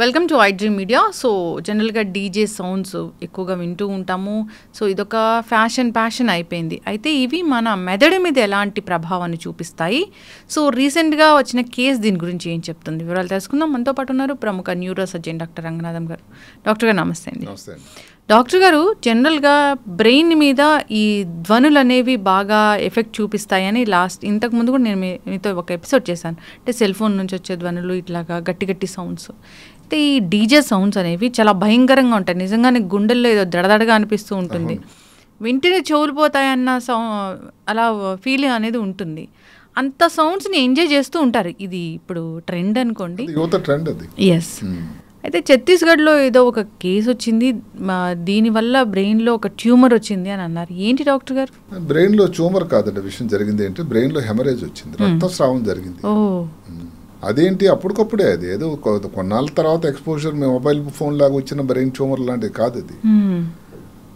Welcome to iDream media. So జనరల్గా DJ sounds ఎక్కువగా వింటూ ఉంటాము. సో ఇదొక ప్యాషన్ అయిపోయింది. అయితే ఇవి మన మెదడు మీద ఎలాంటి ప్రభావాన్ని చూపిస్తాయి? సో రీసెంట్గా వచ్చిన కేసు దీని గురించి ఏం చెప్తుంది? వివరాలు తెలుసుకుందాం. మనతో పాటు ఉన్నారు ప్రముఖ న్యూరో సర్జన్ డాక్టర్ రంగనాథం గారు. డాక్టర్ గారు నమస్తే అండి. డాక్టర్ గారు, జనరల్గా బ్రెయిన్ మీద ఈ ధ్వనులు అనేవి బాగా ఎఫెక్ట్ చూపిస్తాయని ఇంతకుముందు కూడా నేను మీతో ఒక ఎపిసోడ్ చేశాను. అంటే సెల్ ఫోన్ నుంచి వచ్చే ధ్వనులు ఇట్లాగా గట్టి సౌండ్స్. అయితే ఈ డీజే సౌండ్స్ అనేవి చాలా భయంకరంగా ఉంటాయి. నిజంగానే గుండెల్లో ఏదో దడదడగా అనిపిస్తూ ఉంటుంది. వింటేనే చెవులుపోతాయన్న అలా ఫీలింగ్ అనేది ఉంటుంది. అంత సౌండ్స్ని ఎంజాయ్ చేస్తూ ఉంటారు. ఇది ఇప్పుడు ట్రెండ్ అనుకోండి. ఎస్. అయితే ఛత్తీస్గఢ్లో ఏదో ఒక కేసు వచ్చింది. దీనివల్ల బ్రెయిన్లో ఒక ట్యూమర్ వచ్చింది అని అన్నారు. ఏంటి డాక్టర్ గారు? బ్రెయిన్లో ట్యూమర్ కాదండి. విషయం జరిగింది ఏంటి, బ్రెయిన్లో హెమరేజ్ వచ్చింది, రక్తస్రావం జరిగింది. అదేంటి అప్పటికప్పుడే, అది ఏదో కొన్నాళ్ళ తర్వాత ఎక్స్పోజర్ మొబైల్ ఫోన్ లాగా వచ్చిన బ్రెయిన్ ట్యూమర్ లాంటిది కాదు అది.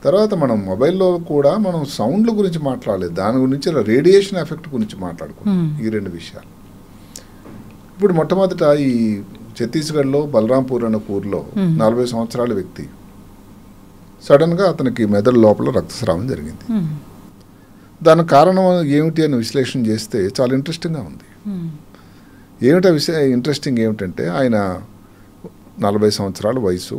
తర్వాత మనం మొబైల్లో కూడా మనం సౌండ్ల గురించి మాట్లాడలేదు, దాని గురించి రేడియేషన్ ఎఫెక్ట్ గురించి మాట్లాడుకున్నాం. ఈ రెండు విషయాలు. ఇప్పుడు మొట్టమొదట ఈ ఛత్తీస్గఢ్లో బలరాంపూర్ అనే ఊర్లో 40 సంవత్సరాల వ్యక్తి సడన్గా అతనికి మెదడు లోపల రక్తస్రావం జరిగింది. దానికి కారణం ఏమిటి అని విశ్లేషణ చేస్తే చాలా ఇంట్రెస్టింగ్గా ఉంది. ఇంట్రెస్టింగ్ ఏమిటంటే, ఆయన 40 సంవత్సరాల వయసు.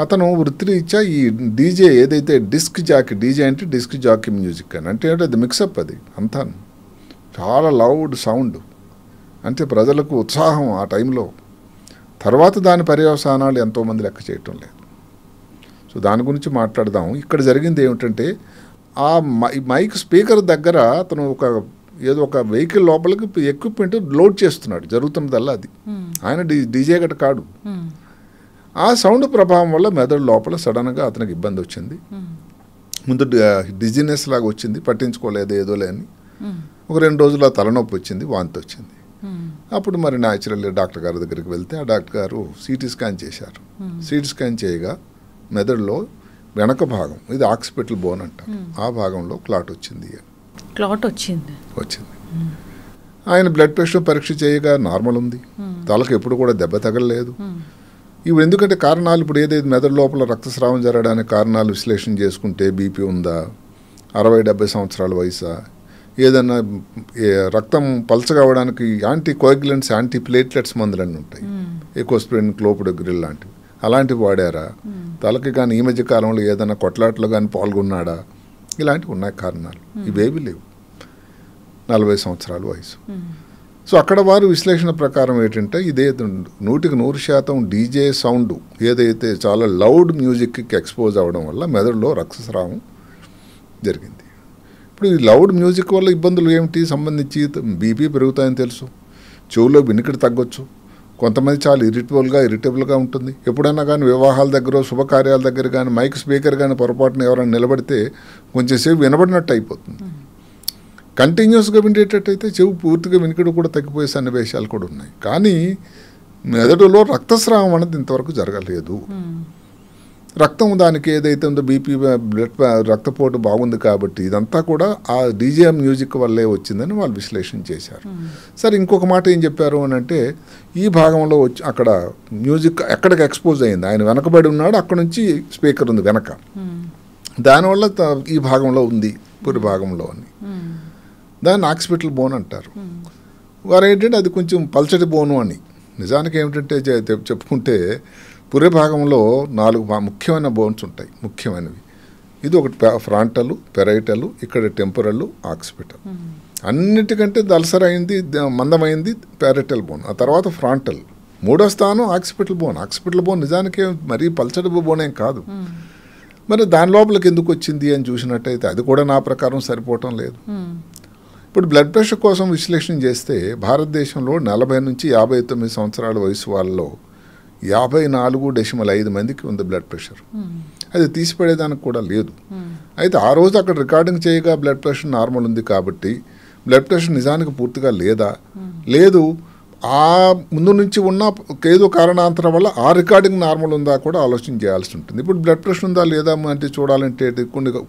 అతను వృత్తిరీత్యా ఈ డీజే ఏదైతే డిస్క్ జాకీ, డీజే అంటే డిస్క్ జాకీ మ్యూజిక్ అని అంటే అది మిక్సప్, అది అంతా చాలా లౌడ్ సౌండ్, అంటే ప్రజలకు ఉత్సాహం ఆ టైంలో. తర్వాత దాని పర్యవసానాలు ఎంతోమంది లెక్క చేయటం లేదు. సో దాని గురించి మాట్లాడదాం. ఇక్కడ జరిగింది ఏమిటంటే, ఆ మైక్ స్పీకర్ దగ్గర అతను ఏదో ఒక వెహికల్ లోపలికి ఎక్విప్మెంట్ లోడ్ చేస్తున్నాడు, జరుగుతున్నదల్లా అది. ఆయన డీజే గట్ట కాడు. ఆ సౌండ్ ప్రభావం వల్ల మెదడు లోపల సడన్గా అతనికి ఇబ్బంది వచ్చింది. ముందు డిజినెస్ లాగా వచ్చింది, పట్టించుకోలేదు ఏదోలే అని. ఒక 2 రోజులు తలనొప్పి వచ్చింది, వాంతి వచ్చింది. అప్పుడు మరి న్యాచురల్లీ డాక్టర్ గారి దగ్గరికి వెళ్తే ఆ డాక్టర్ గారు సిటీ స్కాన్ చేశారు. సిటీ స్కాన్ చేయగా మెదడులో వెనక భాగం, ఇది ఆక్సిపిటల్ బోన్ అంటారు, ఆ భాగంలో క్లాట్ వచ్చింది. ఆయన బ్లడ్ ప్రెషర్ పరీక్ష చేయగా నార్మల్ ఉంది, తలకు ఎప్పుడు కూడా దెబ్బ తగలలేదు. ఇవి ఎందుకంటే కారణాలు, ఇప్పుడు ఏదైతే మెదడు లోపల రక్తస్రావం జరగడానికి కారణాలు విశ్లేషణ చేసుకుంటే, బీపీ ఉందా, 60-70 సంవత్సరాల వయసా, ఏదన్నా రక్తం పల్చగా అవ్వడానికి యాంటీ కోయాగ్యులెంట్స్, యాంటీ ప్లేట్లెట్స్ మందులన్నీ ఉంటాయి, ఎకోస్ప్రిన్, క్లోపిడోగ్రిల్ లాంటివి, అలాంటివి వాడారా, తలకి కానీ ఈ మధ్య కాలంలో ఏదైనా కొట్లాట్లో కానీ పాల్గొన్నాడా, ఇలాంటివి ఉన్నాయి కారణాలు. ఇవేవి లేవు, 40 సంవత్సరాల వయసు. సో అక్కడ వారు విశ్లేషణ ప్రకారం ఏంటంటే, ఇదే 100% డీజే సౌండ్ ఏదైతే చాలా లౌడ్ మ్యూజిక్కి ఎక్స్పోజ్ అవ్వడం వల్ల మెదడులో రక్తస్రావం జరిగింది. ఇప్పుడు ఈ లౌడ్ మ్యూజిక్ వల్ల ఇబ్బందులు ఏమిటి సంబంధించి, బీపీ పెరుగుతాయని తెలుసు, చెవులో వినికిడి తగ్గొచ్చు, కొంతమంది చాలా ఇరిటబుల్గా ఉంటుంది. ఎప్పుడైనా కానీ వివాహాల దగ్గర, శుభకార్యాల దగ్గర కానీ మైక్ స్పీకర్ కానీ పొరపాటున ఎవరైనా నిలబడితే కొంచెం సేపు వినబడినట్టు అయిపోతుంది. కంటిన్యూస్గా వినేటట్టయితే చెవు పూర్తిగా వినికిడి కూడా తగ్గిపోయే సన్నివేశాలు కూడా ఉన్నాయి. కానీ మెదడులో రక్తస్రావం అనేది ఇంతవరకు జరగలేదు. రక్తం దానికి ఏదైతే ఉందో బీపీ, బ్లడ్ రక్తపోటు బాగుంది కాబట్టి ఇదంతా కూడా ఆ డీజే మ్యూజిక్ వల్లే వచ్చిందని వాళ్ళు విశ్లేషణ చేశారు. సరే, ఇంకొక మాట ఏం చెప్పారు అని అంటే, ఈ భాగంలో వచ్చి అక్కడ మ్యూజిక్ ఎక్కడికి ఎక్స్పోజ్ అయింది, ఆయన వెనకబడి ఉన్నాడు, అక్కడ నుంచి స్పీకర్ ఉంది వెనక, దానివల్ల ఈ భాగంలో ఉంది, పురి భాగంలో అని. దాన్ని ఆక్సిపిటల్ బోన్ అంటారు. వారు ఏంటంటే అది కొంచెం పల్చటి బోను అని. నిజానికి ఏమిటంటే చెప్పుకుంటే పురి భాగంలో 4 ముఖ్యమైన బోన్స్ ఉంటాయి, ముఖ్యమైనవి. ఇది ఒకటి ఫ్రాంటల్, పెరైటల్, ఇక్కడ టెంపరల్, ఆక్సిపిటల్. అన్నిటికంటే దళసరైంది, మందమైంది పెరైటల్ బోన్, ఆ తర్వాత ఫ్రాంటల్, 3వ స్థానం ఆక్సిపిటల్ బోన్. ఆక్సిపిటల్ బోన్ నిజానికి మరీ పల్చటి బోన్ ఏం కాదు. మరి దాని లోపలికి ఎందుకు వచ్చింది అని చూసినట్టయితే అది కూడా నా ప్రకారం సరిపోవటం లేదు. ఇప్పుడు బ్లడ్ ప్రెషర్ కోసం విశ్లేషణ చేస్తే భారతదేశంలో 40 నుంచి 59 సంవత్సరాల వయసు వాళ్ళలో 54.5 మందికి ఉంది బ్లడ్ ప్రెషర్. అది తీసిపడేదానికి కూడా లేదు. అయితే ఆ రోజు అక్కడ రికార్డింగ్ చేయగా బ్లడ్ ప్రెషర్ నార్మల్ ఉంది కాబట్టి బ్లడ్ ప్రెషర్ నిజానికి పూర్తిగా లేదు, ఆ ముందు నుంచి ఉన్న ఏదో కారణాంతరం వల్ల ఆ రికార్డింగ్ నార్మల్ ఉందా కూడా ఆలోచన చేయాల్సి ఉంటుంది. ఇప్పుడు బ్లడ్ ప్రెషర్ ఉందా లేదా అంటే చూడాలంటే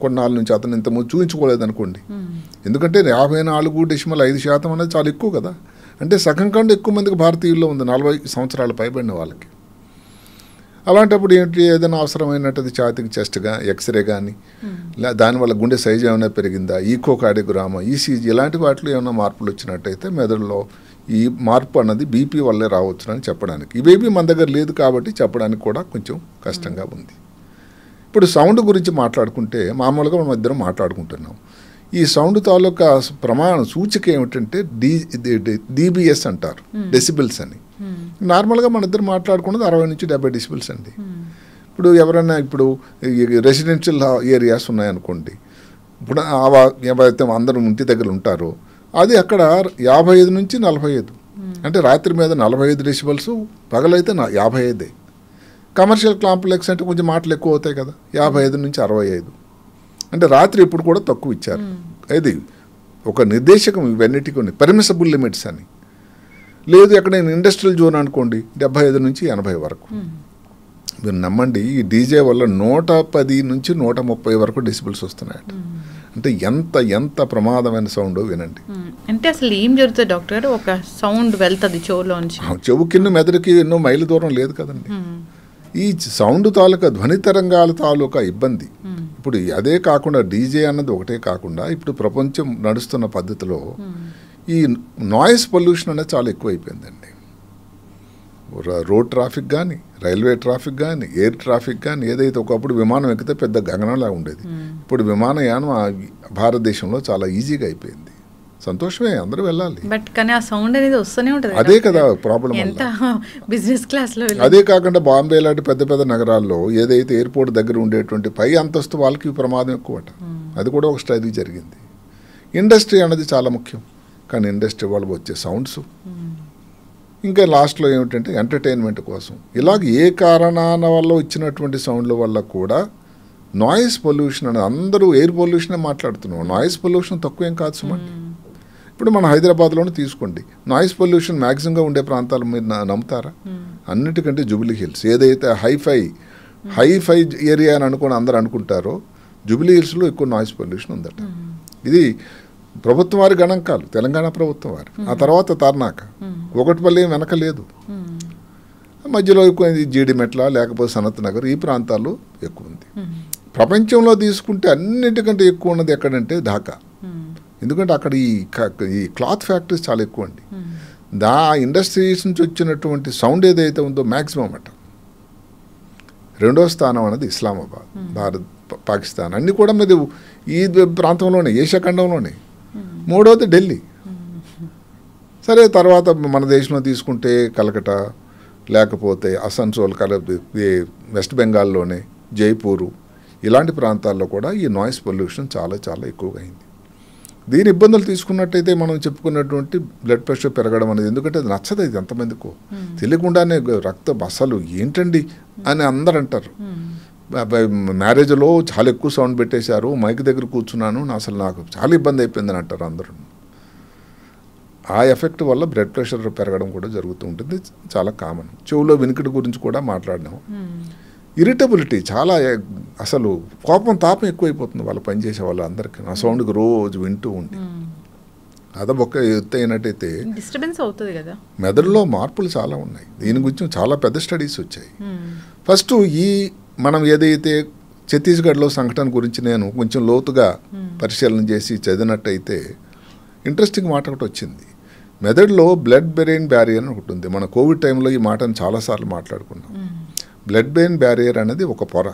కొన్నాళ్ళ నుంచి అతను ఇంతకుముందు చూపించుకోలేదనుకోండి, ఎందుకంటే 54.5% అనేది చాలా ఎక్కువ కదా. అంటే సగం కంటే ఎక్కువ మందికి భారతీయుల్లో ఉంది 40 సంవత్సరాలు పైబడిన వాళ్ళకి. అలాంటప్పుడు ఏంటి, ఏదైనా అవసరమైనట్టు ఛాతీకి చెస్ట్గా ఎక్స్రే కానీ, దానివల్ల గుండె సైజు ఏమైనా పెరిగిందా, ఈకోకార్డియోగ్రామ్, ఈసీజీ ఇలాంటి వాటిలో ఏమైనా మార్పులు వచ్చినట్టయితే మెదడులో ఈ మార్పు అన్నది బీపీ వల్లే రావచ్చునని చెప్పడానికి. ఇవేవి మన దగ్గర లేదు కాబట్టి చెప్పడానికి కూడా కొంచెం కష్టంగా ఉంది. ఇప్పుడు సౌండ్ గురించి మాట్లాడుకుంటే మామూలుగా మనం ఇద్దరం మాట్లాడుకుంటున్నాం. ఈ సౌండ్ తాలూకా ప్రమాణ సూచిక ఏమిటంటే DBS అంటారు, డెసిబిల్స్ అని. నార్మల్గా మన ఇద్దరు మాట్లాడుకున్నది 60 నుంచి 70 డెసిబిల్స్ అండి. ఇప్పుడు ఎవరైనా ఇప్పుడు రెసిడెన్షియల్ ఏరియాస్ ఉన్నాయనుకోండి, ఇప్పుడు ఎవరైతే అందరూ ఇంటి దగ్గర ఉంటారో అది అక్కడ 55 నుంచి 45, అంటే రాత్రి మీద 45 డెసిబిల్స్, పగలైతే 55. కమర్షియల్ కాంప్లెక్స్ అంటే కొంచెం మాటలు ఎక్కువ అవుతాయి కదా, 55 నుంచి 65. అంటే రాత్రి ఇప్పుడు కూడా తక్కువ ఇచ్చారు. ఇది ఒక నిర్దేశకం, ఇవన్నిటికీ ఉన్నాయి పర్మిసబుల్ లిమిట్స్ అని. లేదు ఎక్కడైనా ఇండస్ట్రియల్ జోన్ అనుకోండి 75 నుంచి 80 వరకు. మీరు నమ్మండి, ఈ డీజే వల్ల 110 నుంచి 130 వరకు డెసిబిల్స్ వస్తున్నాయట. అంటే ఎంత ప్రమాదమైన సౌండ్ వినండి. అంటే అసలు ఏం జరుగుతుంది డాక్టర్, ఒక సౌండ్ వెళ్తుంది చెవులోంచి, చెవు కింద మెదడుకి ఎన్నో మైలు దూరం లేదు కదండి. ఈ సౌండ్ తాలూకా ధ్వని తరంగాల తాలూకా ఇబ్బంది. ఇప్పుడు అదే కాకుండా డీజే అన్నది ఒకటే కాకుండా ఇప్పుడు ప్రపంచం నడుస్తున్న పద్ధతిలో ఈ నాయిస్ పొల్యూషన్ అనేది చాలా ఎక్కువైపోయిందండి. రోడ్ ట్రాఫిక్ కానీ, రైల్వే ట్రాఫిక్ కానీ, ఎయిర్ ట్రాఫిక్ కానీ, ఏదైతే ఒకప్పుడు విమానం ఎక్కితే పెద్ద గగనంలా ఉండేది, ఇప్పుడు విమానయానం భారతదేశంలో చాలా ఈజీగా అయిపోయింది. సంతోషమే, అందరూ వెళ్ళాలి, బట్ కానీ ఆ సౌండ్ అనేది వస్తూనే ఉంటుంది. అదే కదా ప్రాబ్లం. బిజినెస్ క్లాస్లో అదే కాకుండా బాంబే లాంటి పెద్ద పెద్ద నగరాల్లో ఏదైతే ఎయిర్పోర్ట్ దగ్గర ఉండేటువంటి పై అంతస్తు వాళ్ళకి ప్రమాదం ఎక్కువట. అది కూడా ఒక స్టడీ జరిగింది. ఇండస్ట్రీ అనేది చాలా ముఖ్యం, కానీ ఇండస్ట్రీ వాళ్ళు వచ్చే సౌండ్స్, ఇంకా లాస్ట్లో ఏమిటంటే ఎంటర్టైన్మెంట్ కోసం ఇలాగ ఏ కారణాల వల్ల వచ్చినటువంటి సౌండ్ల వల్ల కూడా నాయిస్ పొల్యూషన్ అని అందరూ ఎయిర్ పొల్యూషనే మాట్లాడుతున్నాం. నాయిస్ పొల్యూషన్ తక్కువేం కాదు సుమండి. ఇప్పుడు మన హైదరాబాద్లోనే తీసుకోండి, నాయిస్ పొల్యూషన్ మ్యాక్సిమంగా ఉండే ప్రాంతాలు మీరు నమ్ముతారా? అన్నిటికంటే జూబ్లీ హిల్స్, ఏదైతే హైఫై ఏరియా అని అనుకుని అందరూ అనుకుంటారో, జూబ్లీ హిల్స్లో ఎక్కువ నాయిస్ పొల్యూషన్ ఉందట. ఇది ప్రభుత్వం వారి గణాంకాలు, తెలంగాణ ప్రభుత్వం వారి. ఆ తర్వాత తార్నాక, ఒకటిపల్లి వెనక లేదు, మధ్యలో ఎక్కువ జీడిమెట్ల లేకపోతే సనత్ నగర్ ఈ ప్రాంతాల్లో ఎక్కువ ఉంది. ప్రపంచంలో తీసుకుంటే అన్నిటికంటే ఎక్కువ ఉన్నది ఎక్కడంటే ఢాకా. ఎందుకంటే అక్కడ ఈ క్లాత్ ఫ్యాక్టరీస్ చాలా ఎక్కువ అండి. ఇండస్ట్రీస్ నుంచి వచ్చినటువంటి సౌండ్ ఏదైతే ఉందో మ్యాక్సిమం అట. రెండో స్థానం అనేది ఇస్లామాబాద్, భారత్, పాకిస్తాన్ అన్నీ కూడా మీద ఈ ప్రాంతంలోనే, ఏషియా ఖండంలోనే. మూడవది ఢిల్లీ. సరే, తర్వాత మన దేశంలో తీసుకుంటే కలకటా, లేకపోతే అసన్సోల్, వెస్ట్ బెంగాల్లోనే జైపూరు, ఇలాంటి ప్రాంతాల్లో కూడా ఈ నాయిస్ పొల్యూషన్ చాలా చాలా ఎక్కువగా అయింది. దీని ఇబ్బందులు తీసుకున్నట్టయితే మనం చెప్పుకున్నటువంటి బ్లడ్ ప్రెషర్ పెరగడం అనేది, ఎందుకంటే అది నచ్చదు, ఇది ఎంతమందికో తెలియకుండానే రక్తం అసలు ఏంటండి అని అందరు అంటారు. మ్యారేజ్లో చాలా ఎక్కువ సౌండ్ పెట్టేశారు, మైక్ దగ్గర కూర్చున్నాను, అసలు నాకు చాలా ఇబ్బంది అయిపోయిందని అంటారు అందరూ. ఆ ఎఫెక్ట్ వల్ల బ్లడ్ ప్రెషర్ పెరగడం కూడా జరుగుతూ ఉంటుంది, చాలా కామన్. చెవులో వినికిడి గురించి కూడా మాట్లాడినాము. ఇరిటబిలిటీ చాలా, అసలు కోపం తాపం ఎక్కువైపోతుంది వాళ్ళు పనిచేసే వాళ్ళందరికీ. ఆ సౌండ్కి రోజు వింటూ ఉండి అదొక్క ఎత్తు అయినట్టయితే డిస్టర్బెన్స్ అవుతుంది కదా. మెదడులో మార్పులు చాలా ఉన్నాయి. దీని గురించి చాలా పెద్ద స్టడీస్ వచ్చాయి. ఫస్ట్ ఈ మనం ఏదైతే ఛత్తీస్గఢ్లో సంఘటన గురించి నేను కొంచెం లోతుగా పరిశీలన చేసి చదివినట్టయితే ఇంట్రెస్టింగ్ మాట ఒకటి వచ్చింది. మెదడులో బ్లడ్ బ్రెయిన్ బ్యారియర్ అని ఒకటి ఉంది. మన కోవిడ్ టైంలో ఈ మాటను చాలాసార్లు మాట్లాడుకున్నాం. బ్లడ్ బ్రెయిన్ బ్యారియర్ అనేది ఒక పొర,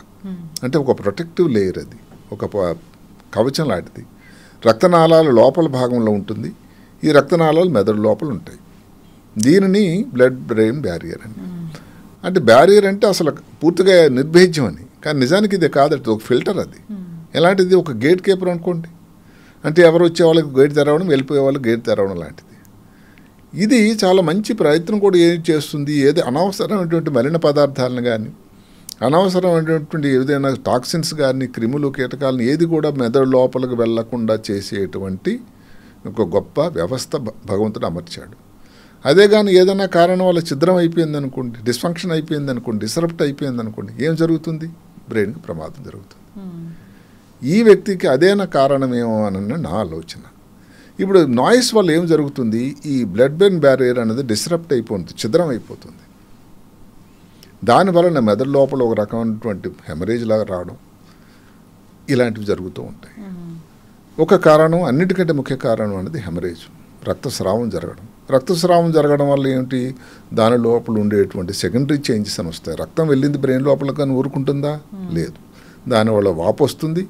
అంటే ఒక ప్రొటెక్టివ్ లేయర్, అది ఒక కవచం లాంటిది. రక్తనాళాలు లోపల భాగంలో ఉంటుంది, ఈ రక్తనాళాలు మెదడు లోపల ఉంటాయి. దీనిని బ్లడ్ బ్రెయిన్ బ్యారియర్ అని. అంటే బ్యారియర్ అంటే అసలు పూర్తిగా నిర్భేద్యం అని, కానీ నిజానికి ఇది కాదట, ఒక ఫిల్టర్. అది ఎలాంటిది, ఒక గేట్ కీపర్ అనుకోండి. అంటే ఎవరు వచ్చే వాళ్ళకి గేట్ తెరవడం, వెళ్ళిపోయే వాళ్ళకి గేట్ తెరవడం లాంటిది. ఇది చాలా మంచి ప్రయత్నం కూడా ఏం చేస్తుంది. ఏది అనవసరమైనటువంటి మలిన పదార్థాలను కానీ, అనవసరమైనటువంటి ఏదైనా టాక్సిన్స్ కానీ, క్రిములు కీటకాలను ఏది కూడా మెదడు లోపలికి వెళ్లకుండా చేసేటువంటి ఒక గొప్ప వ్యవస్థ భగవంతుడు అమర్చాడు. అదే కానీ ఏదైనా కారణం వల్ల ఛిద్రం అయిపోయింది అనుకోండి, డిస్ఫంక్షన్ అయిపోయింది అనుకోండి, డిస్రప్ట్ అయిపోయింది అనుకోండి, ఏం జరుగుతుంది? బ్రెయిన్కి ప్రమాదం జరుగుతుంది. ఈ వ్యక్తికి అదేనా కారణమేమో అని నా ఆలోచన. ఇప్పుడు నాయిస్ వల్ల ఏం జరుగుతుంది? ఈ బ్లడ్ బ్రెయిన్ బ్యారియర్ అనేది డిస్రప్ట్ అయిపోతుంది, ఛిద్రం అయిపోతుంది. దానివలన మెదడు లోపల ఒక రకమైనటువంటి హెమరేజ్ లాగా రావడం ఇలాంటివి జరుగుతూ ఉంటాయి. ఒక కారణం, అన్నిటికంటే ముఖ్య కారణం అనేది హెమరేజ్, రక్తస్రావం జరగడం. రక్తస్రావం జరగడం వల్ల ఏమిటి, దాని లోపల ఉండేటువంటి సెకండరీ చేంజెస్ అని వస్తాయి. రక్తం వెళ్ళింది బ్రెయిన్ లోపల కానీ ఊరుకుంటుందా, లేదు. దానివల్ల వాపు వస్తుంది,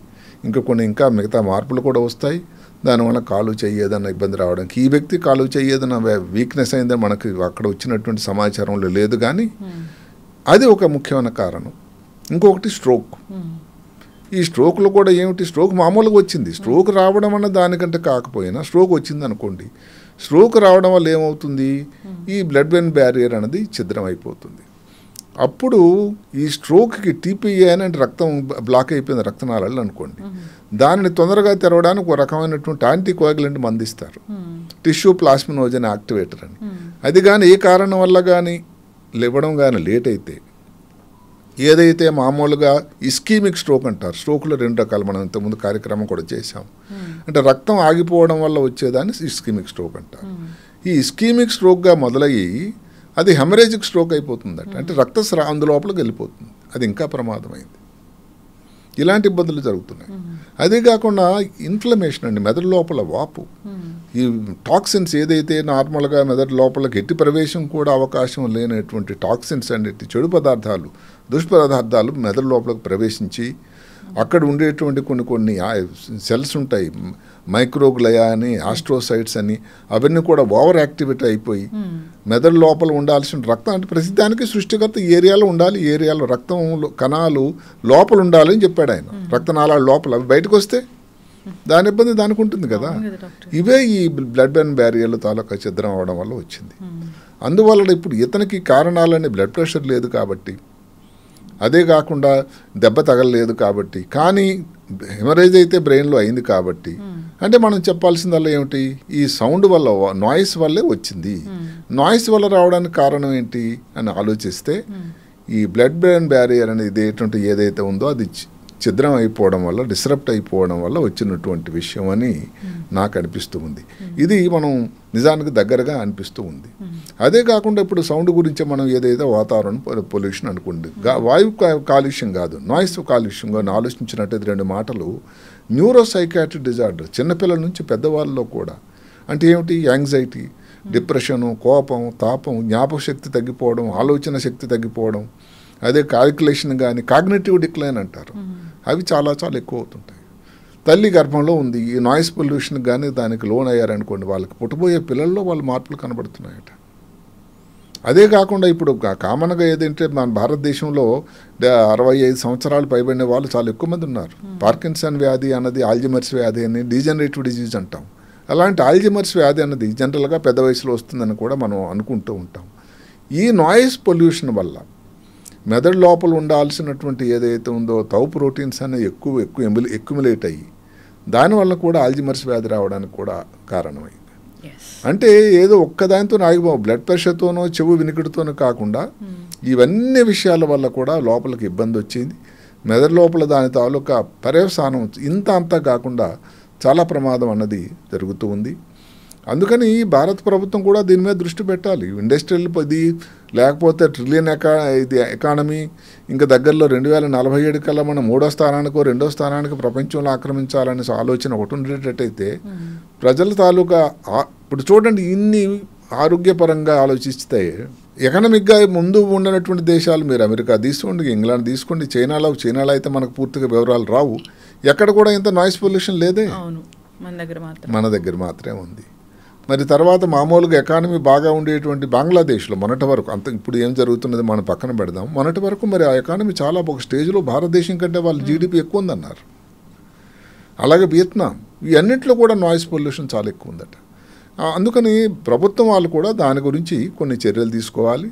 ఇంకా మిగతా మార్పులు కూడా వస్తాయి. దానివల్ల కాలు చెయ్యి ఏదన్నా ఇబ్బంది రావడానికి, ఈ వ్యక్తి కాలు చెయ్యి ఏదైనా వీక్నెస్ అయిందని మనకి అక్కడ వచ్చినటువంటి సమాచారంలో లేదు, కానీ అది ఒక ముఖ్యమైన కారణం. ఇంకొకటి స్ట్రోక్. ఈ స్ట్రోక్లో కూడా ఏమిటి, స్ట్రోక్ మామూలుగా వచ్చింది, స్ట్రోక్ రావడం అన్న దానికంటే కాకపోయినా స్ట్రోక్ వచ్చింది అనుకోండి, స్ట్రోక్ రావడం వల్ల ఏమవుతుంది, ఈ బ్లడ్ బ్రెయిన్ బ్యారియర్ అనేది ఛిద్రం అయిపోతుంది. అప్పుడు ఈ స్ట్రోక్కి టీపీఏ అని రక్తం బ్లాక్ అయిపోయింది రక్తనాళాలు అనుకోండి, దానిని తొందరగా తెరవడానికి ఒక రకమైనటువంటి యాంటీకోయాగులెంట్ మందిస్తారు, టిష్యూ ప్లాస్మినోజన్ యాక్టివేటర్ అని. అది కానీ ఏ కారణం వల్ల కానీ ఇవ్వడం కానీ లేట్ అయితే, ఏదైతే మామూలుగా ఇస్కీమిక్ స్ట్రోక్ అంటారు, స్ట్రోక్లో 2 రకాలు, మనం ఇంతకుముందు కార్యక్రమం కూడా చేశాం. అంటే రక్తం ఆగిపోవడం వల్ల వచ్చేదాన్ని ఇస్కీమిక్ స్ట్రోక్ అంటారు. ఈ ఇస్కీమిక్ స్ట్రోక్గా మొదలయ్యి అది హెమరేజిక్ స్ట్రోక్ అయిపోతుందట, అంటే రక్తస్రావం అందులోపలికి వెళ్ళిపోతుంది, అది ఇంకా ప్రమాదమైంది. ఇలాంటి ఇబ్బందులు జరుగుతున్నాయి. అదే కాకుండా ఇన్ఫ్లమేషన్ అండి, మెదడు లోపల వాపు, ఈ టాక్సిన్స్ ఏదైతే నార్మల్గా మెదడు లోపల గట్టి ప్రవేశం కూడా అవకాశం లేనటువంటి టాక్సిన్స్ అనేటి చెడు పదార్థాలు, దుష్పదార్థాలు మెదడు లోపలికి ప్రవేశించి అక్కడ ఉండేటువంటి కొన్ని సెల్స్ ఉంటాయి, మైక్రోగ్లయా అని, ఆస్ట్రోసైట్స్ అని, అవన్నీ కూడా ఓవర్ యాక్టివేట్ అయిపోయి మెదడు లోపల ఉండాల్సిన రక్తం, అంటే ప్రతిదానికి సృష్టికర్త ఏరియాలో ఉండాలి, ఏరియాలో రక్తం కణాలు లోపల ఉండాలని చెప్పాడు ఆయన. రక్తనాళాలు లోపల, అవి బయటకు వస్తే దాని ఇబ్బంది దానికి ఉంటుంది కదా. ఇవే ఈ బ్లడ్ బ్రెయిన్ బ్యారియర్లు తాలూకా ఛిద్రం అవడం వల్ల వచ్చింది. అందువల్ల ఇప్పుడు ఇతనికి కారణాలని బ్లడ్ ప్రెషర్ లేదు కాబట్టి, అదే కాకుండా దెబ్బ తగలలేదు కాబట్టి, కానీ హెమరేజ్ అయితే బ్రెయిన్లో అయింది కాబట్టి, అంటే మనం చెప్పాల్సిందల్లా ఏమిటి, ఈ సౌండ్ వల్ల, నాయిస్ వల్లే వచ్చింది. నాయిస్ వల్ల రావడానికి కారణం ఏంటి అని ఆలోచిస్తే, ఈ బ్లడ్ బ్రెయిన్ బ్యారియర్ అనేది ఏదైతే ఉందో అది ఛిద్రం అయిపోవడం వల్ల, డిస్రప్ట్ అయిపోవడం వల్ల వచ్చినటువంటి విషయం అని నాకు అనిపిస్తూ ఉంది. ఇది మనం నిజానికి దగ్గరగా అనిపిస్తూ ఉంది. అదే కాకుండా ఇప్పుడు సౌండ్ గురించి మనం ఏదైతే వాతావరణం పొల్యూషన్ అనుకోండి, వాయు కాలుష్యం కాదు, నాయిస్ కాలుష్యంగా ఆలోచించినట్టయితే 2 మాటలు, న్యూరోసైకాట్రిక్ డిజార్డర్ చిన్నపిల్లల నుంచి పెద్దవాళ్ళలో కూడా. అంటే ఏమిటి, యాంగ్జైటీ, డిప్రెషను, కోపం, తాపం, జ్ఞాపక శక్తి తగ్గిపోవడం, ఆలోచన శక్తి తగ్గిపోవడం, అదే కాలిక్యులేషన్ కానీ కాగ్నిటివ్ డిక్లైన్ అంటారు, అవి చాలా చాలా ఎక్కువ అవుతుంటాయి. తల్లి గర్భంలో ఉంది, ఈ నాయిస్ పొల్యూషన్ కానీ దానికి లోన్ అయ్యారనుకోండి, వాళ్ళకి పుట్టబోయే పిల్లల్లో వాళ్ళు మార్పులు కనబడుతున్నాయట. అదే కాకుండా ఇప్పుడు కామన్గా ఏదంటే మన భారతదేశంలో 65 సంవత్సరాలు పైబడిన వాళ్ళు చాలా ఎక్కువ మంది ఉన్నారు. పార్కిన్సన్ వ్యాధి అన్నది, ఆల్జిమర్స్ వ్యాధి అని, డీజనరేటివ్ డిజీజ్ అంటాం. అలాంటి ఆల్జిమర్స్ వ్యాధి అన్నది జనరల్గా పెద్ద వయసులో వస్తుందని కూడా మనం అనుకుంటూ ఉంటాం. ఈ నాయిస్ పొల్యూషన్ వల్ల మెదడు లోపల ఉండాల్సినటువంటి ఏదైతే ఉందో టౌ ప్రోటీన్స్ అనేవి ఎక్కువ ఎక్యుములేట్ అయ్యి దానివల్ల కూడా ఆల్జిమర్స్ వ్యాధి రావడానికి కూడా కారణమైంది. అంటే ఏదో ఒక్కదానితో ఆగిపో, బ్లడ్ ప్రెషర్తోనో చెవు వినికిడితోనో కాకుండా ఇవన్నీ విషయాల వల్ల కూడా లోపలికి ఇబ్బంది వచ్చింది. మెదడు లోపల దాని తాలూకా పర్యవసానం ఇంత అంతా కాకుండా చాలా ప్రమాదం అన్నది జరుగుతూ ఉంది. అందుకని భారత ప్రభుత్వం కూడా దీని మీద దృష్టి పెట్టాలి. ఇండస్ట్రియల్ ఇది లేకపోతే ట్రిలియన్ ఎకానమీ ఇంకా దగ్గరలో 2047 కల్లా మనం 3వ స్థానానికో 2వ స్థానానికి ప్రపంచంలో ఆక్రమించాలనే ఆలోచన ఒకటి ఉండేటట్టయితే ప్రజల తాలూకా ఇప్పుడు చూడండి, ఇన్ని ఆరోగ్యపరంగా ఆలోచిస్తే ఎకనామిక్గా ముందు ఉండనటువంటి దేశాలు, మీరు అమెరికా తీసుకోండి, ఇంగ్లాండ్ తీసుకోండి, చైనాలో అయితే మనకు పూర్తిగా వివరాలు రావు. ఎక్కడ కూడా ఇంత నాయిస్ పొల్యూషన్ లేదే, మన దగ్గర మాత్రమే ఉంది. మరి తర్వాత మామూలుగా ఎకానమీ బాగా ఉండేటువంటి బంగ్లాదేశ్లో మొన్నటి వరకు, అంత ఇప్పుడు ఏం జరుగుతున్నది మనం పక్కన పెడదాం, మొన్నటి వరకు మరి ఆ ఎకానమీ చాలా ఒక స్టేజ్లో భారతదేశం కంటే వాళ్ళ జీడిపి ఎక్కువ ఉందన్నారు. అలాగే వియత్నాం, ఈ అన్నింటిలో కూడా నాయిస్ పొల్యూషన్ చాలా ఎక్కువ ఉందట. అందుకని ప్రభుత్వం వాళ్ళు కూడా దాని గురించి కొన్ని చర్యలు తీసుకోవాలి.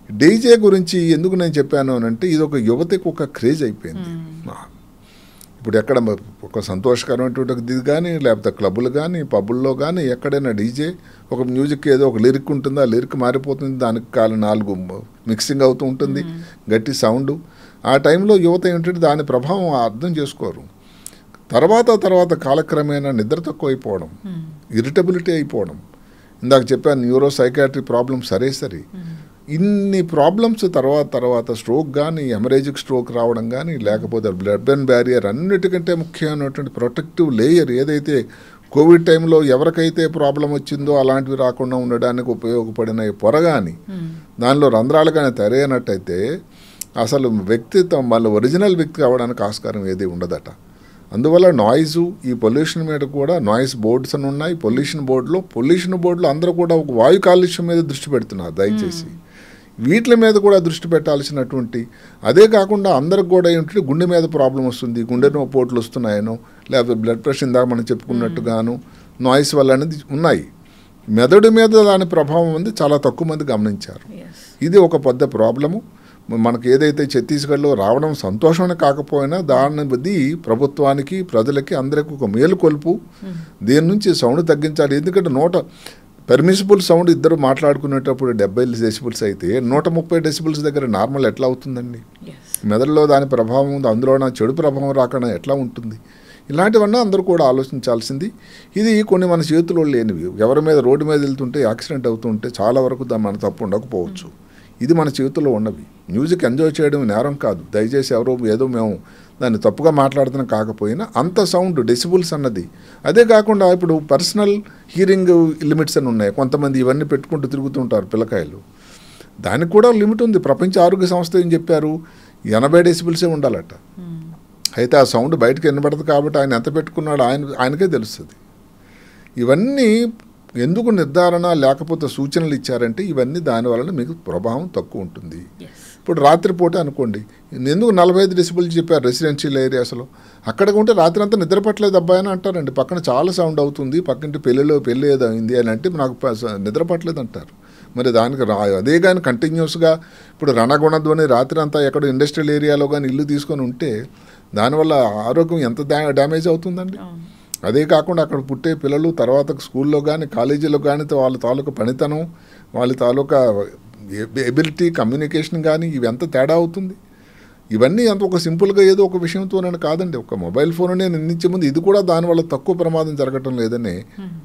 డీజే గురించి ఎందుకు నేను చెప్పాను అంటే, ఇది ఒక యువతకు ఒక క్రేజ్ అయిపోయింది. ఇప్పుడు ఎక్కడ ఒక సంతోషకరమైనటువంటి ఇది కానీ, లేకపోతే క్లబ్బులు కానీ, పబ్బుల్లో కానీ ఎక్కడైనా డీజే ఒక మ్యూజిక్ ఏదో ఒక లిరిక్ ఉంటుంది, ఆ లిరిక్ మారిపోతుంది, దానికి 4 మిక్సింగ్ అవుతూ ఉంటుంది, గట్టి సౌండ్. ఆ టైంలో యువత ఏంటంటే దాని ప్రభావం అర్థం చేసుకోరు. తర్వాత కాలక్రమేణా నిద్ర తక్కువ అయిపోవడం, ఇరిటబిలిటీ అయిపోవడం, ఇందాక చెప్పాను న్యూరోసైకాట్రిక్ ప్రాబ్లమ్ సరే ఇన్ని ప్రాబ్లమ్స్ తర్వాత స్ట్రోక్ కానీ హెమరేజిక్ స్ట్రోక్ రావడం కానీ లేకపోతే బ్లడ్ బ్రెయిన్ బ్యారియర్ అన్నిటికంటే ముఖ్యమైనటువంటి ప్రొటెక్టివ్ లేయర్ ఏదైతే కోవిడ్ టైంలో ఎవరికైతే ప్రాబ్లం వచ్చిందో అలాంటివి రాకుండా ఉండడానికి ఉపయోగపడిన పొర కానీ దానిలో రంధ్రాలు కానీ తెరయనట్టయితే అసలు వ్యక్తిత్వం మళ్ళీ ఒరిజినల్ వ్యక్తి కావడానికి ఆస్కారం ఏది ఉండదట. అందువల్ల నాయిజు ఈ పొల్యూషన్ మీద కూడా నాయిస్ బోర్డ్స్ అని ఉన్నాయి. పొల్యూషన్ బోర్డులో అందరూ కూడా ఒక వాయు కాలుష్యం మీద దృష్టి పెడుతున్నారు. దయచేసి వీటి మీద కూడా దృష్టి పెట్టాల్సినటువంటి, అదే కాకుండా అందరికి కూడా ఏంటంటే గుండె మీద ప్రాబ్లం వస్తుంది, గుండె పోట్లు వస్తున్నాయనో లేకపోతే బ్లడ్ ప్రెషర్ ఇందాక మనం చెప్పుకున్నట్టుగాను నాయిస్ వల్ల అనేది ఉన్నాయి. మెదడు మీద దాని ప్రభావం ఉంది చాలా తక్కువ మంది గమనించారు. ఇది ఒక పెద్ద ప్రాబ్లము. మనకు ఏదైతే ఛత్తీస్గఢ్లో రావడం సంతోషమే కాకపోయినా దాని బట్టి ప్రభుత్వానికి ప్రజలకి అందరికీ ఒక మేలుకొల్పు. దీని నుంచి సౌండ్ తగ్గించాలి. ఎందుకంటే పెర్మిసిబుల్ సౌండ్ ఇద్దరు మాట్లాడుకునేటప్పుడు 70 డెసిబుల్స్ అయితే 130 డెసిబుల్స్ దగ్గర నార్మల్ ఎట్లా అవుతుందండి? మెదడులో దాని ప్రభావం ఉంది, అందులో చెడు ప్రభావం రాకుండా ఎట్లా ఉంటుంది? ఇలాంటివన్నీ అందరూ కూడా ఆలోచించాల్సింది. ఇది కొన్ని మన చేతిలో లేనివి. ఎవరి మీద రోడ్డు మీద వెళ్తుంటే యాక్సిడెంట్ అవుతుంటే చాలా వరకు మన తప్పు ఉండకపోవచ్చు. ఇది మన చేతుల్లో ఉన్నవి. మ్యూజిక్ ఎంజాయ్ చేయడం నేరం కాదు. దయచేసి ఏదో మేము దాన్ని తప్పుగా మాట్లాడుతున్నాం కాకపోయినా అంత సౌండ్ డెసిబుల్స్ అన్నది. అదే కాకుండా ఇప్పుడు పర్సనల్ హీరింగ్ లిమిట్స్ అని ఉన్నాయి. కొంతమంది ఇవన్నీ పెట్టుకుంటూ తిరుగుతుంటారు పిల్లకాయలు. దానికి కూడా లిమిట్ ఉంది. ప్రపంచ ఆరోగ్య సంస్థ ఏం చెప్పారు? 80 డెసిబుల్సే ఉండాలట. అయితే ఆ సౌండ్ బయటకు వినబడదు కాబట్టి ఆయన ఎంత పెట్టుకున్నాడో ఆయనకే తెలుస్తుంది. ఇవన్నీ ఎందుకు నిర్ధారణ లేకపోతే సూచనలు ఇచ్చారంటే ఇవన్నీ దానివలన మీకు ప్రభావం తక్కువ ఉంటుంది. ఇప్పుడు రాత్రిపూట అనుకోండి, ఎందుకు 45 డెసిబుల్ చెప్పారు రెసిడెన్షియల్ ఏరియాస్లో. అక్కడ ఉంటే రాత్రి అంతా నిద్రపట్టలేదు అబ్బాయి అని అంటారండి. పక్కన చాలా సౌండ్ అవుతుంది, పక్కింటి పెళ్ళి ఏదో అయింది అని అంటే నాకు నిద్రపట్టలేదు అంటారు. మరి దానికి అదే కానీ కంటిన్యూస్గా ఇప్పుడు రణగుణధ్వని రాత్రి అంతా ఎక్కడో ఇండస్ట్రియల్ ఏరియాలో కానీ ఇల్లు తీసుకొని ఉంటే దానివల్ల ఆరోగ్యం ఎంత డ్యామేజ్ అవుతుందండి. అదే కాకుండా అక్కడ పుట్టే పిల్లలు తర్వాత స్కూల్లో కానీ కాలేజీలో కానీ వాళ్ళ తాలూకా పనితనం, వాళ్ళ తాలూకా ఎబిలిటీ, కమ్యూనికేషన్ కానీ ఇవి ఎంత తేడా అవుతుంది. ఇవన్నీ అంత ఒక సింపుల్గా ఏదో ఒక విషయంతోనే కాదండి. ఒక మొబైల్ ఫోన్ నేను నిర్ణయించే ముందు ఇది కూడా దానివల్ల తక్కువ ప్రమాదం జరగటం లేదని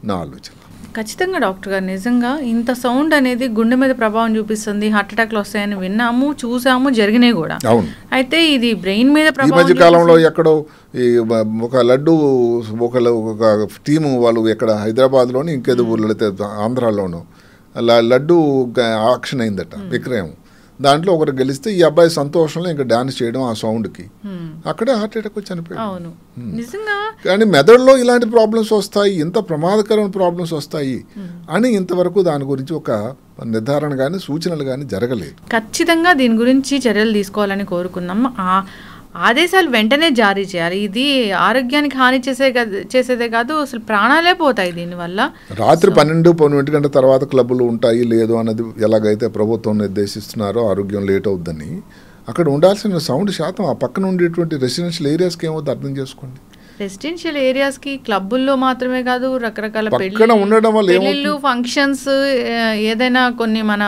నా ఆలోచన. ఖచ్చితంగా డాక్టర్ గారు, నిజంగా ఇంత సౌండ్ అనేది గుండె మీద ప్రభావం చూపిస్తుంది, హార్ట్ అటాక్లు వస్తాయని విన్నాము, చూసాము, జరిగినాయి కూడా. అవును. అయితే ఇది బ్రెయిన్ మీద ఈ మధ్య కాలంలో ఎక్కడో ఒక లడ్డు ఒక టీము వాళ్ళు ఎక్కడ హైదరాబాద్లోని ఇంకేదో ఊళ్ళో ఆంధ్రాలోనూ లడ్డు ఆక్షన్ అయిందట, విక్రయం. దాంట్లో ఒకరు గెలిస్తే ఈ అబ్బాయి సంతోషంలో ఇంకా డాన్స్ చేయడం ఆ సౌండ్కి అక్కడే హార్ట్ అటాక్ వచ్చి చనిపోయాడు. కానీ మెదడులో ఇలాంటి ప్రాబ్లమ్స్ వస్తాయి, ఇంత ప్రమాదకరమైన ప్రాబ్లమ్స్ వస్తాయి అని ఇంతవరకు దాని గురించి ఒక నిర్ధారణ కానీ సూచనలు కానీ జరగలేదు. ఖచ్చితంగా దీని గురించి చర్యలు తీసుకోవాలని కోరుకున్నాం. ఆదేశాలు వెంటనే జారీ చేయాలి. ఇది ఆరోగ్యానికి హాని చేసేదే కాదు, అసలు ప్రాణాలే పోతాయి దీనివల్ల. రాత్రి 12-1 గంటల తర్వాత క్లబ్బులు ఉంటాయి లేదు అన్నది ఎలాగైతే ప్రభుత్వం నిర్దేశిస్తున్నారో ఆరోగ్యం లేట్ అవుద్దని, అక్కడ ఉండాల్సిన సౌండ్ శాతం ఆ పక్కన ఉండేటువంటి రెసిడెన్షియల్ ఏరియాస్కి ఏమవుతుంది అర్థం చేసుకోండి. రెసిడెన్షియల్ ఏరియాస్కి క్లబ్బుల్లో మాత్రమే కాదు, రకరకాల పెళ్ళిళ్ళు, ఫంక్షన్స్, ఏదైనా కొన్ని మన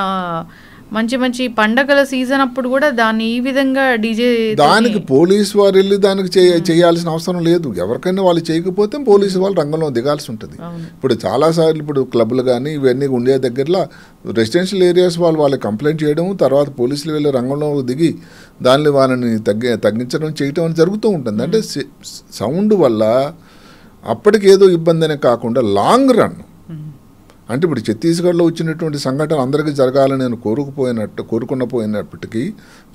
మంచి మంచి పండగల సీజన్ అప్పుడు కూడా దాన్ని ఈ విధంగా డీజే, దానికి పోలీసు వారు వెళ్ళి దానికి చేయాల్సిన అవసరం లేదు. ఎవరికైనా వాళ్ళు చేయకపోతే పోలీసు వాళ్ళు రంగంలో దిగాల్సి ఉంటుంది. ఇప్పుడు చాలాసార్లు ఇప్పుడు క్లబ్లు కానీ ఇవన్నీ ఉండే దగ్గరలో రెసిడెన్షియల్ ఏరియాస్ వాళ్ళకి కంప్లైంట్ చేయడం, తర్వాత పోలీసులు వెళ్ళి రంగంలో దిగి దాన్ని వాళ్ళని తగ్గించడం చేయటం అని జరుగుతూ ఉంటుంది. అంటే సౌండ్ వల్ల అప్పటికేదో ఇబ్బంది అనే కాకుండా లాంగ్ రన్ అంటే ఇప్పుడు ఛత్తీస్గఢ్లో వచ్చినటువంటి సంఘటన అందరికీ జరగాలని నేను కోరుకున్న పోయినప్పటికీ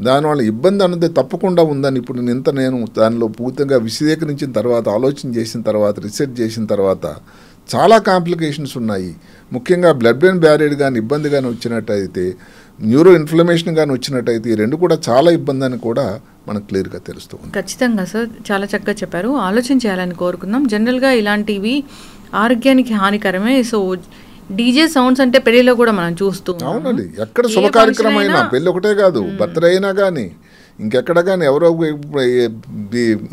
దానివల్ల ఇబ్బంది అన్నది తప్పకుండా ఉందని ఇప్పుడు నేను దానిలో పూర్తిగా విశదీకరించిన తర్వాత, ఆలోచన చేసిన తర్వాత, రీసెర్చ్ చేసిన తర్వాత చాలా కాంప్లికేషన్స్ ఉన్నాయి. ముఖ్యంగా బ్లడ్ బ్రెయిన్ బ్యారియర్ కానీ ఇబ్బంది కానీ వచ్చినట్టయితే, న్యూరో ఇన్ఫ్లమేషన్ కానీ వచ్చినట్టయితే ఈ రెండు కూడా చాలా ఇబ్బంది అని కూడా మనకు క్లియర్గా తెలుస్తుంది. ఖచ్చితంగా సార్, చాలా చక్కగా చెప్పారు. ఆలోచన చేయాలని కోరుకుందాం. జనరల్గా ఇలాంటివి ఆరోగ్యానికి హానికరమే. సో డీజే సౌండ్స్ అంటే పెళ్లిలో కూడా మనం చూస్తూ అవునండి. ఎక్కడ శుభ కార్యక్రమం అయినా, పెళ్ళి ఒకటే కాదు, బర్త్డే అయినా కానీ ఇంకెక్కడ కానీ ఎవరో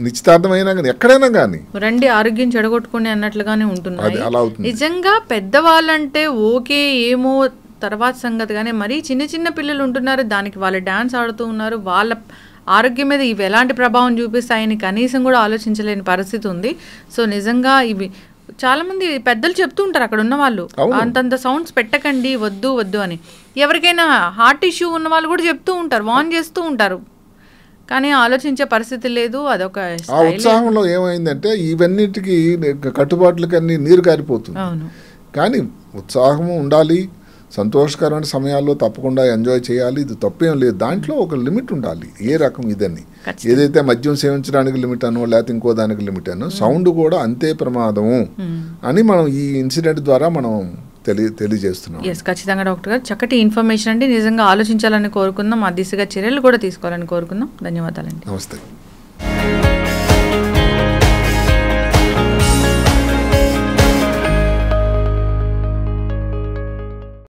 నిశ్చితార్థమైనా కానీ ఎక్కడైనా కానీ రండి ఆరోగ్యం చెడగొట్టుకుని అన్నట్లుగానే ఉంటున్నాయి. నిజంగా పెద్దవాళ్ళంటే ఓకే ఏమో తర్వాత సంగతి, కానీ మరీ చిన్న చిన్న పిల్లలు ఉంటున్నారు, దానికి వాళ్ళు డ్యాన్స్ ఆడుతూ ఉన్నారు, వాళ్ళ ఆరోగ్యం మీద ఇవి ఎలాంటి ప్రభావం చూపిస్తాయని కనీసం కూడా ఆలోచించలేని పరిస్థితి ఉంది. సో నిజంగా ఇవి చాలామంది పెద్దలు చెప్తూ ఉంటారు అక్కడ ఉన్న వాళ్ళు, అంతంత సౌండ్స్ పెట్టకండి, వద్దు వద్దు అని. ఎవరికైనా హార్ట్ ఇష్యూ ఉన్న వాళ్ళు కూడా చెప్తూ ఉంటారు, వార్న్ చేస్తూ ఉంటారు. కానీ ఆలోచించే పరిస్థితి లేదు. అదొక ఆ ఉత్సాహంలో ఏమైందంటే ఇవన్నిటికీ కట్టుబాట్లకన్నీ నీరు కారిపోతుంది. కానీ ఉత్సాహము ఉండాలి, సంతోషకరమైన సమయాల్లో తప్పకుండా ఎంజాయ్ చేయాలి, ఇది తప్పేం లేదు. దాంట్లో ఒక లిమిట్ ఉండాలి. ఏ రకం ఇదని, ఏదైతే మద్యం సేవించడానికి లిమిట్ అనో లేకపోతే ఇంకో దానికి లిమిట్ అనో, సౌండ్ కూడా అంతే ప్రమాదము అని మనం ఈ ఇన్సిడెంట్ ద్వారా మనం తెలియజేస్తున్నాం. ఎస్, ఖచ్చితంగా డాక్టర్ గారు చక్కటి ఇన్ఫర్మేషన్ అండి. నిజంగా ఆలోచించాలని కోరుకుందాం, ఆ దిశగా చర్యలు కూడా తీసుకోవాలని కోరుకుందాం. ధన్యవాదాలండి. నమస్తే.